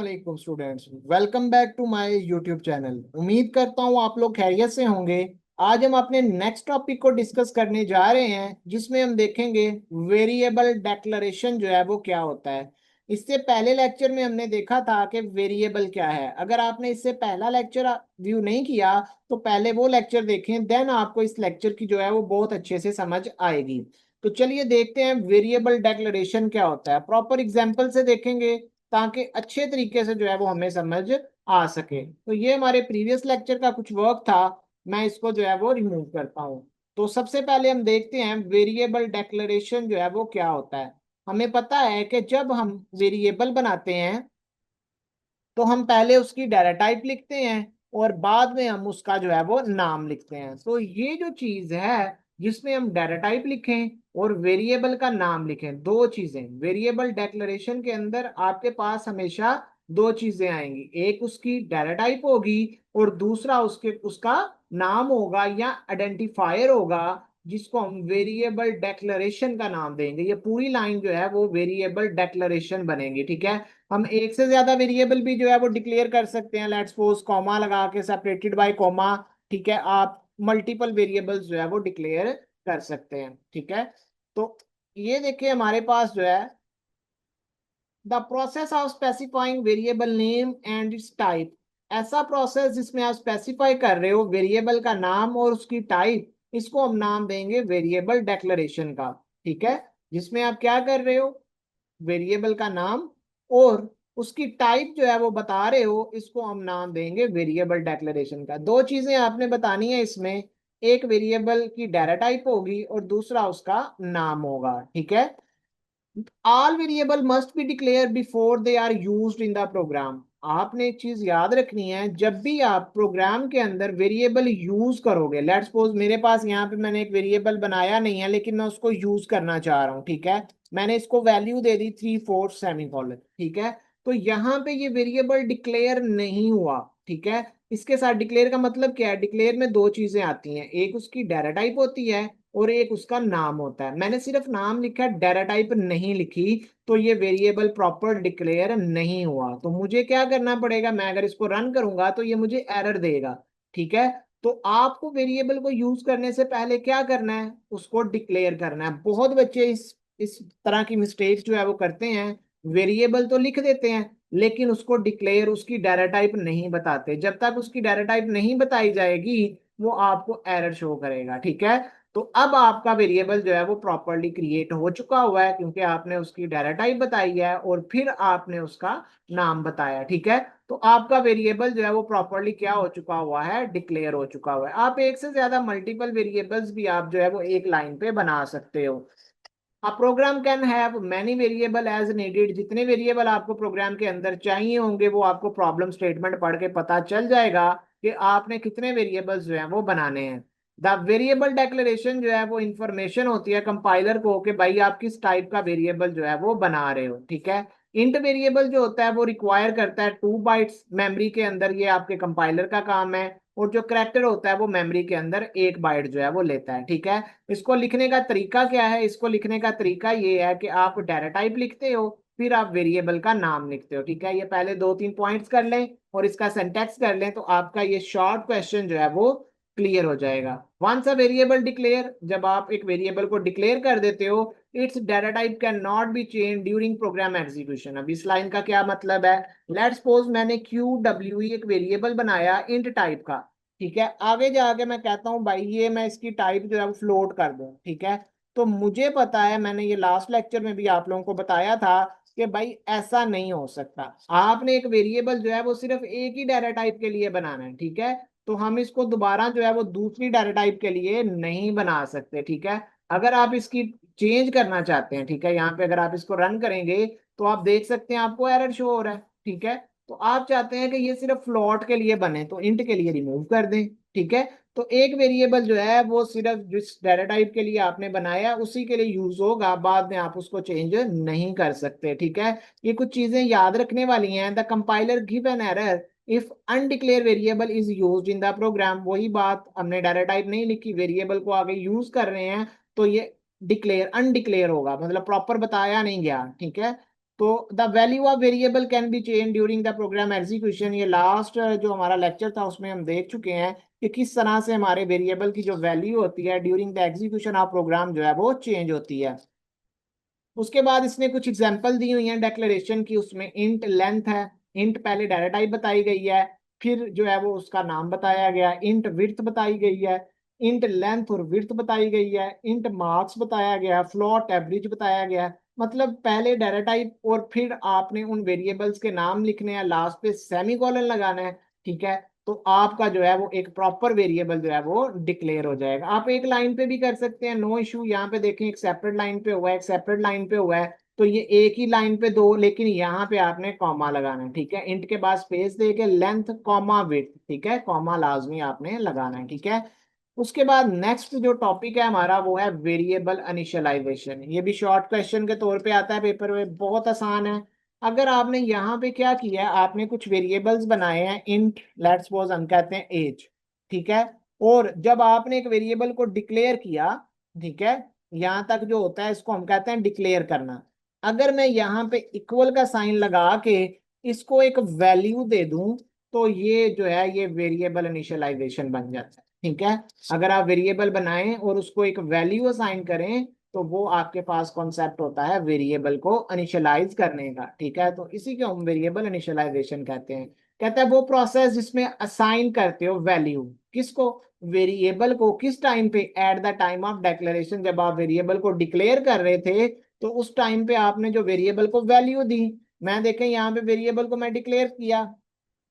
वालेकुम students, welcome back to my YouTube channel. उम्मीद करता हूँ आप लोग खैरियत से होंगे। आज हम अपने नेक्स्ट टॉपिक को डिस्कस करने जा रहे हैं, जिसमें हम देखेंगे वेरिएबल डेक्लरेशन जो है वो क्या होता है। इससे पहले लेक्चर में हमने देखा था कि वेरिएबल क्या है। अगर आपने इससे पहला लेक्चर व्यू नहीं किया तो पहले वो लेक्चर देखें, देन आपको इस लेक्चर की जो है वो बहुत अच्छे से समझ आएगी। तो चलिए देखते हैं वेरिएबल डेक्लरेशन क्या होता है। प्रॉपर एग्जाम्पल से देखेंगे ताकि अच्छे तरीके से जो है वो हमें समझ आ सके। तो ये हमारे प्रीवियस लेक्चर का कुछ वर्क था, मैं इसको जो है वो रिमूव करता हूँ। तो सबसे पहले हम देखते हैं वेरिएबल डेक्लरेशन जो है वो क्या होता है। हमें पता है कि जब हम वेरिएबल बनाते हैं तो हम पहले उसकी डाटा टाइप लिखते हैं और बाद में हम उसका जो है वो नाम लिखते हैं। तो ये जो चीज है जिसमें हम डाटा टाइप लिखें और वेरिएबल का नाम लिखें, दो चीजें वेरिएबल डेक्लरेशन के अंदर आपके पास हमेशा दो चीजें आएंगी। एक उसकी डाटा टाइप होगी और दूसरा उसके उसका नाम होगा या आइडेंटिफायर होगा, जिसको हम वेरिएबल डेक्लरेशन का नाम देंगे। ये पूरी लाइन जो है वो वेरिएबल डेक्लरेशन बनेगी। ठीक है, हम एक से ज्यादा वेरिएबल भी जो है वो डिक्लेयर कर सकते हैं। लेट्स सपोज कॉमा लगा के सेपरेटेड बाय कॉमा। ठीक है, आप मल्टीपल वेरिएबल्स जो है वो डिक्लेयर कर सकते हैं। ठीक है, तो ये देखिए हमारे पास जो है the process of specifying variable name and it's type. ऐसा प्रोसेस जिसमें आप स्पेसिफाई कर रहे हो वेरिएबल का नाम और उसकी टाइप, इसको हम नाम देंगे वेरिएबल डेक्लरेशन का। ठीक है, जिसमें आप क्या कर रहे हो, वेरिएबल का नाम और उसकी टाइप जो है वो बता रहे हो, इसको हम नाम देंगे वेरिएबल डेक्लरेशन का। दो चीजें आपने बतानी है इसमें, एक वेरिएबल की डाटा टाइप होगी और दूसरा उसका नाम होगा। ठीक है, all variable must be declare before they are used in the program. आपने एक चीज याद रखनी है, जब भी आप प्रोग्राम के अंदर वेरिएबल यूज करोगे, लेट्स सपोज मेरे पास यहाँ पे मैंने एक वेरिएबल बनाया नहीं है लेकिन मैं उसको यूज करना चाह रहा हूँ। ठीक है, मैंने इसको वैल्यू दे दी 3/4 सेमीकोलन। ठीक है, तो यहाँ पे ये वेरिएबल डिक्लेयर नहीं हुआ। ठीक है, इसके साथ डिक्लेयर का मतलब क्या है, डिक्लेयर में दो चीजें आती हैं, एक उसकी डाटा टाइप होती है और एक उसका नाम होता है। मैंने सिर्फ नाम लिखा, डाटा टाइप नहीं लिखी, तो ये वेरिएबल प्रॉपर डिक्लेयर नहीं हुआ। तो मुझे क्या करना पड़ेगा, मैं अगर इसको रन करूंगा तो ये मुझे एरर देगा। ठीक है, तो आपको वेरिएबल को यूज करने से पहले क्या करना है, उसको डिक्लेयर करना है। बहुत बच्चे इस तरह की मिस्टेक्स जो है वो करते हैं, वेरिएबल तो लिख देते हैं लेकिन उसको डिक्लेयर, उसकी डाटा टाइप नहीं बताते। जब तक उसकी डाटा टाइप नहीं बताई जाएगी वो आपको एरर शो करेगा। ठीक है, तो अब आपका वेरिएबल जो है वो प्रॉपरली क्रिएट हो चुका हुआ है, क्योंकि आपने उसकी डाटा टाइप बताई है और फिर आपने उसका नाम बताया। ठीक है, तो आपका वेरिएबल जो है वो प्रॉपरली क्या हो चुका हुआ है, डिक्लेयर हो चुका हुआ है। आप एक से ज्यादा मल्टीपल वेरिएबल्स भी आप जो है वो एक लाइन पे बना सकते हो। A program can have many variable as needed। जितने वेरिएबल आपको प्रोग्राम के अंदर चाहिए होंगे वो आपको प्रॉब्लम स्टेटमेंट पढ़ के पता चल जाएगा कि आपने कितने वेरिएबल्स जो है वो बनाने हैं। द वेरिएबल डेक्लेरेशन जो है वो इंफॉर्मेशन होती है कंपाइलर को कि भाई आप किस टाइप का वेरिएबल जो है वो बना रहे हो। ठीक है, इंट वेरिएबल जो होता है वो रिक्वायर करता है 2 बाइट्स मेमोरी के अंदर, ये आपके कंपाइलर का काम है। और जो करेक्टर होता है वो मेमोरी के अंदर 1 बाइट जो है वो लेता है। ठीक है, इसको लिखने का तरीका क्या है, इसको लिखने का तरीका ये है कि आप डाटा टाइप लिखते हो फिर आप वेरिएबल का नाम लिखते हो। ठीक है, ये पहले 2-3 पॉइंट्स कर लें और इसका सिंटैक्स कर लें तो आपका ये शॉर्ट क्वेश्चन जो है वो क्लियर हो जाएगा। वंस अ वेरिएबल डिक्लेयर, जब आप एक वेरिएबल को डिक्लेयर कर देते हो, it's data type can not be change during program execution. अब इस लाइन का क्या मतलब है, लेट्स सपोज मैंने क्यू डब्ल्यू एक वेरिएबल बनाया इंट टाइप का। ठीक है, आगे जाके मैं कहता हूँ भाई ये मैं इसकी टाइप जो है वो फ्लोट कर दूं। ठीक है, तो मुझे पता है, मैंने ये लास्ट लेक्चर में भी आप लोगों को बताया था कि भाई ऐसा नहीं हो सकता। आपने एक वेरिएबल जो है वो सिर्फ एक ही डाटा टाइप के लिए बनाना है। ठीक है, तो हम इसको दोबारा जो है वो दूसरी डाटा टाइप के लिए नहीं बना सकते। ठीक है, अगर आप इसकी चेंज करना चाहते हैं, ठीक है, यहाँ पे अगर आप इसको रन करेंगे तो आप देख सकते हैं आपको एरर शो हो रहा है। ठीक है, तो आप चाहते हैं कि ये सिर्फ फ्लोट के लिए बने तो इंट के लिए रिमूव कर दें। ठीक है, तो एक वेरिएबल जो है वो सिर्फ जिस डाटा टाइप के लिए आपने बनाया उसी के लिए यूज होगा, बाद में आप उसको चेंज नहीं कर सकते। ठीक है, ये कुछ चीजें याद रखने वाली हैं। The compiler give an error if undeclare variable is used in the program. वही बात, हमने डाटा टाइप नहीं लिखी, वेरिएबल को आगे यूज कर रहे हैं तो ये डिक्लेयर अनडिक्लेयर होगा, मतलब प्रॉपर बताया नहीं गया। ठीक है, तो the value of variable can be change during the program execution, ये लास्ट जो हमारा लेक्चर था उसमें हम देख चुके हैं कि किस तरह से हमारे वेरिएबल की जो वैल्यू होती है during the execution of program जो है वो चेंज होती है। उसके बाद इसने कुछ एग्जांपल दी हुई हैं डेक्लेरेशन की, उसमें इंट लेंथ है, इंट पहले डाटा टाइप बताई गई है, फिर जो है वो उसका नाम बताया गया, इंट विड्थ बताई गई है, इंट लेंथ और विड्थ बताई गई है, इंट मार्क्स बताया गया, फ्लोट एवरेज बताया गया। मतलब पहले डाटा टाइप और फिर आपने उन वेरिएबल्स के नाम लिखने हैं, लास्ट पे सेमी कॉलन लगाना है। ठीक है, तो आपका जो है वो एक प्रॉपर वेरिएबल जो है वो डिक्लेयर हो जाएगा। आप एक लाइन पे भी कर सकते हैं, नो इशू। यहाँ पे देखें एक सेपरेट लाइन पे हुआ है, एक सेपरेट लाइन पे हुआ है, तो ये एक ही लाइन पे दो, लेकिन यहाँ पे आपने कॉमा लगाना है। ठीक है, इंट के बाद स्पेस दे के लेंथ कॉमा विड्थ, ठीक है, कॉमा लाजमी आपने लगाना है। ठीक है, उसके बाद नेक्स्ट जो टॉपिक है हमारा वो है वेरिएबल इनिशियलाइजेशन। ये भी शॉर्ट क्वेश्चन के तौर पे आता है पेपर में, बहुत आसान है। अगर आपने यहाँ पे क्या किया है, आपने कुछ वेरिएबल्स बनाए हैं, इंट लेट्स सपोज हम कहते हैं एज। ठीक है, और जब आपने एक वेरिएबल को डिक्लेयर किया, ठीक है, यहाँ तक जो होता है इसको हम कहते हैं डिक्लेयर करना। अगर मैं यहाँ पे इक्वल का साइन लगा के इसको एक वैल्यू दे दूं, तो ये जो है ये वेरिएबल इनिशियलाइजेशन बन जाता है। ठीक है, अगर आप वेरिएबल बनाएं और उसको एक वैल्यू असाइन करें, तो वो आपके पास कॉन्सेप्ट होता है वेरिएबल को इनिशियलाइज करने का। ठीक है, तो इसी को हम वेरिएबल इनिशियलाइजेशन कहते हैं। कहता है वो प्रोसेस जिसमें असाइन करते हो वैल्यू, किसको, वेरिएबल को, किस टाइम पे, at the time of declaration. जब आप वेरिएबल को डिक्लेयर कर रहे थे तो उस टाइम पे आपने जो वेरिएबल को वैल्यू दी। मैं देखें यहाँ पे वेरिएबल को मैं डिक्लेयर किया,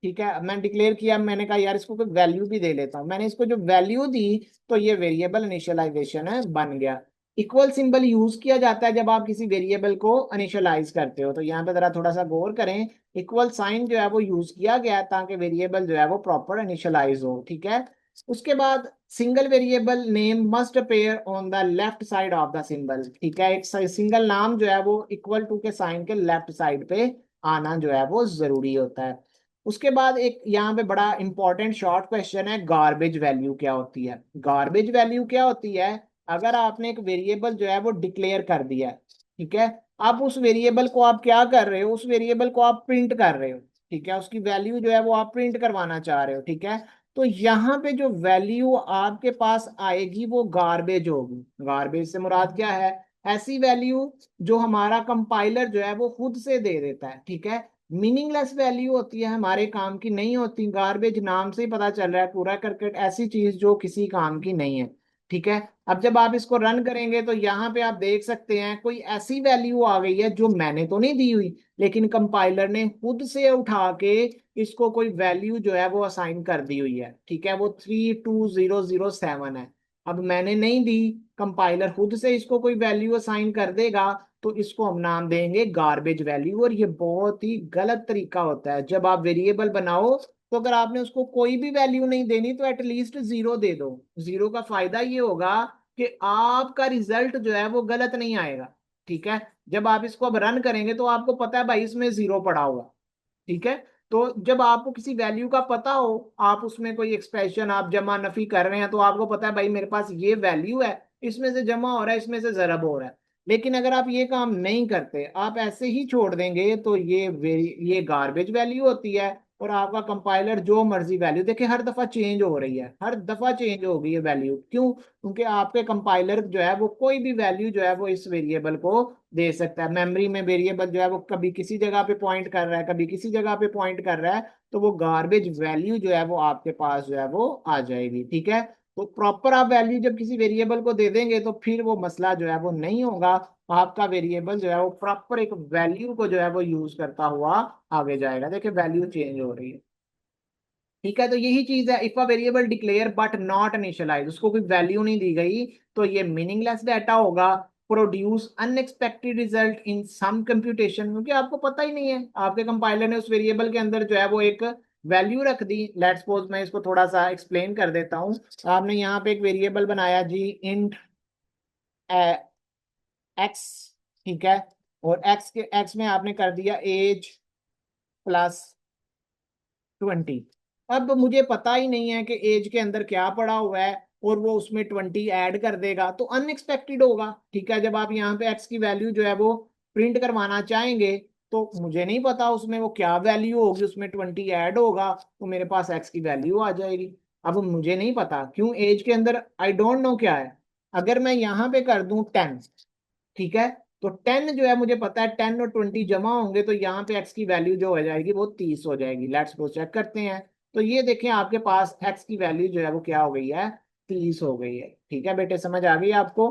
ठीक है, मैं डिक्लेयर किया, मैंने कहा यार इसको कोई वैल्यू भी दे लेता हूँ, मैंने इसको जो वैल्यू दी, तो ये वेरिएबल इनिशियलाइजेशन है, बन गया। इक्वल सिंबल यूज किया जाता है जब आप किसी वेरिएबल को इनिशियलाइज करते हो, तो यहाँ पे जरा थोड़ा सा गौर करें, इक्वल साइन जो है वो यूज किया गया है ताकि वेरिएबल जो है वो प्रॉपर इनिशियलाइज हो। ठीक है, उसके बाद single variable name must appear on the left side of the symbol. ठीक है, एक सिंगल नाम जो है वो इक्वल टू के साइन के लेफ्ट साइड पे आना जो है वो जरूरी होता है। उसके बाद एक यहाँ पे बड़ा इंपॉर्टेंट शॉर्ट क्वेश्चन है, गार्बेज वैल्यू क्या होती है। गार्बेज वैल्यू क्या होती है, अगर आपने एक वेरिएबल जो है वो डिक्लेयर कर दिया है, ठीक है, अब उस वेरिएबल को आप क्या कर रहे हो, उस वेरिएबल को आप प्रिंट कर रहे हो। ठीक है, उसकी वैल्यू जो है वो आप प्रिंट करवाना चाह रहे हो। ठीक है, तो यहाँ पे जो वैल्यू आपके पास आएगी वो गार्बेज होगी। गार्बेज से मुराद क्या है, ऐसी वैल्यू जो हमारा कंपाइलर जो है वो खुद से दे देता है। ठीक है, मीनिंगलेस वैल्यू होती है, हमारे काम की नहीं होती। गार्बेज नाम से ही पता चल रहा है, कूड़ा करकट, ऐसी चीज जो किसी काम की नहीं है। ठीक है, अब जब आप इसको रन करेंगे तो यहाँ पे आप देख सकते हैं कोई ऐसी वैल्यू आ गई है जो मैंने तो नहीं दी हुई, लेकिन कंपाइलर ने खुद से उठा के इसको कोई वैल्यू जो है वो असाइन कर दी हुई है। ठीक है, वो 32007 है। अब मैंने नहीं दी, कंपाइलर खुद से इसको कोई वैल्यू असाइन कर देगा, तो इसको हम नाम देंगे गार्बेज वैल्यू। और ये बहुत ही गलत तरीका होता है। जब आप वेरिएबल बनाओ तो अगर आपने उसको कोई भी वैल्यू नहीं देनी तो एटलीस्ट जीरो दे दो। जीरो का फायदा ये होगा कि आपका रिजल्ट जो है वो गलत नहीं आएगा। ठीक है, जब आप इसको अब रन करेंगे तो आपको पता है भाई इसमें जीरो पड़ा होगा। ठीक है, तो जब आपको किसी वैल्यू का पता हो, आप उसमें कोई एक्सप्रेशन आप जमा नफी कर रहे हैं, तो आपको पता है भाई मेरे पास ये वैल्यू है, इसमें से जमा हो रहा है, इसमें से जरब हो रहा है। लेकिन अगर आप ये काम नहीं करते, आप ऐसे ही छोड़ देंगे, तो ये गार्बेज वैल्यू होती है। और आपका कंपाइलर जो मर्जी वैल्यू देखे, हर दफा चेंज हो रही है, हर दफा चेंज हो गई है वैल्यू। क्यों? क्योंकि आपके कंपाइलर जो है वो कोई भी वैल्यू जो है वो इस वेरिएबल को दे सकता है। मेमोरी में वेरिएबल जो है वो कभी किसी जगह पे पॉइंट कर रहा है, कभी किसी जगह पे पॉइंट कर रहा है, तो वो गार्बेज वैल्यू जो है वो आपके पास जो है वो आ जाएगी। ठीक है, तो प्रॉपर आप वैल्यू जब किसी वेरिएबल को दे देंगे तो फिर वो मसला जो है वो नहीं होगा। आपका वेरिएबल जो है वो प्रॉपर एक वैल्यू को जो है वो यूज करता हुआ आगे जाएगा। देखिए वैल्यू चेंज हो रही है। ठीक है, तो यही चीज है, if a variable declare but not initialize, उसको कोई वैल्यू नहीं दी गई, तो ये मीनिंगलेस डाटा होगा। Produce unexpected result in some computation, क्योंकि आपको पता ही नहीं है, आपके कंपाइलर ने उस वेरिएबल के अंदर जो है वो एक वैल्यू रख दी। लेट्स सपोज मैं इसको थोड़ा सा एक्सप्लेन कर देता हूँ। आपने यहाँ पे एक वेरिएबल बनाया जी, इंट एक्स। ठीक है, और एक्स में आपने कर दिया एज +20। अब मुझे पता ही नहीं है कि एज के अंदर क्या पड़ा हुआ है, और वो उसमें 20 ऐड कर देगा, तो अनएक्सपेक्टेड होगा। ठीक है, जब आप यहाँ पे एक्स की वैल्यू जो है वो प्रिंट करवाना चाहेंगे, तो मुझे नहीं पता उसमें वो क्या वैल्यू होगी, उसमें 20 ऐड होगा तो मेरे पास एक्स की वैल्यू आ जाएगी। अब मुझे नहीं पता क्यों, एज के अंदर आई डोंट नो क्या है। अगर मैं यहाँ पे कर दूं 10, ठीक है, तो 10 जो है मुझे पता है 10 और 20 जमा होंगे तो यहाँ पे एक्स की वैल्यू जो हो जाएगी वो 30 हो जाएगी। लेट्स गो चेक करते हैं। तो ये देखें आपके पास एक्स की वैल्यू जो है वो क्या हो गई है, 30 हो गई है। ठीक है बेटे, समझ आ गई आपको।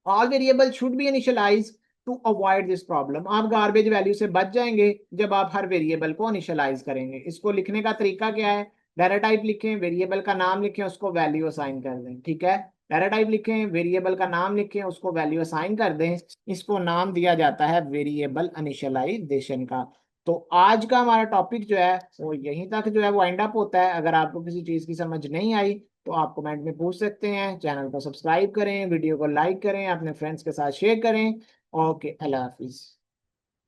All variable should be initialize to avoid this problem. आप गार्बेज वैल्यू से बच जाएंगे जब आप हर वेरिएबल को इनिशियलाइज करेंगे। इसको लिखने का तरीका क्या है, डाटा टाइप लिखें, वेरिएबल का नाम लिखें, उसको वैल्यू असाइन कर दें। ठीक है, डाटा टाइप लिखें, वेरिएबल का नाम लिखें, उसको वैल्यू असाइन कर दें। इसको नाम दिया जाता है वेरिएबल इनिशियलाइजेशन का। तो आज का हमारा टॉपिक जो है वो यहीं तक जो है वो एंड अप होता है। अगर आपको किसी चीज की समझ नहीं आई तो आप कमेंट में पूछ सकते हैं। चैनल को सब्सक्राइब करें, वीडियो को लाइक करें, अपने फ्रेंड्स के साथ शेयर करें। ओके, अल्लाह हाफिज।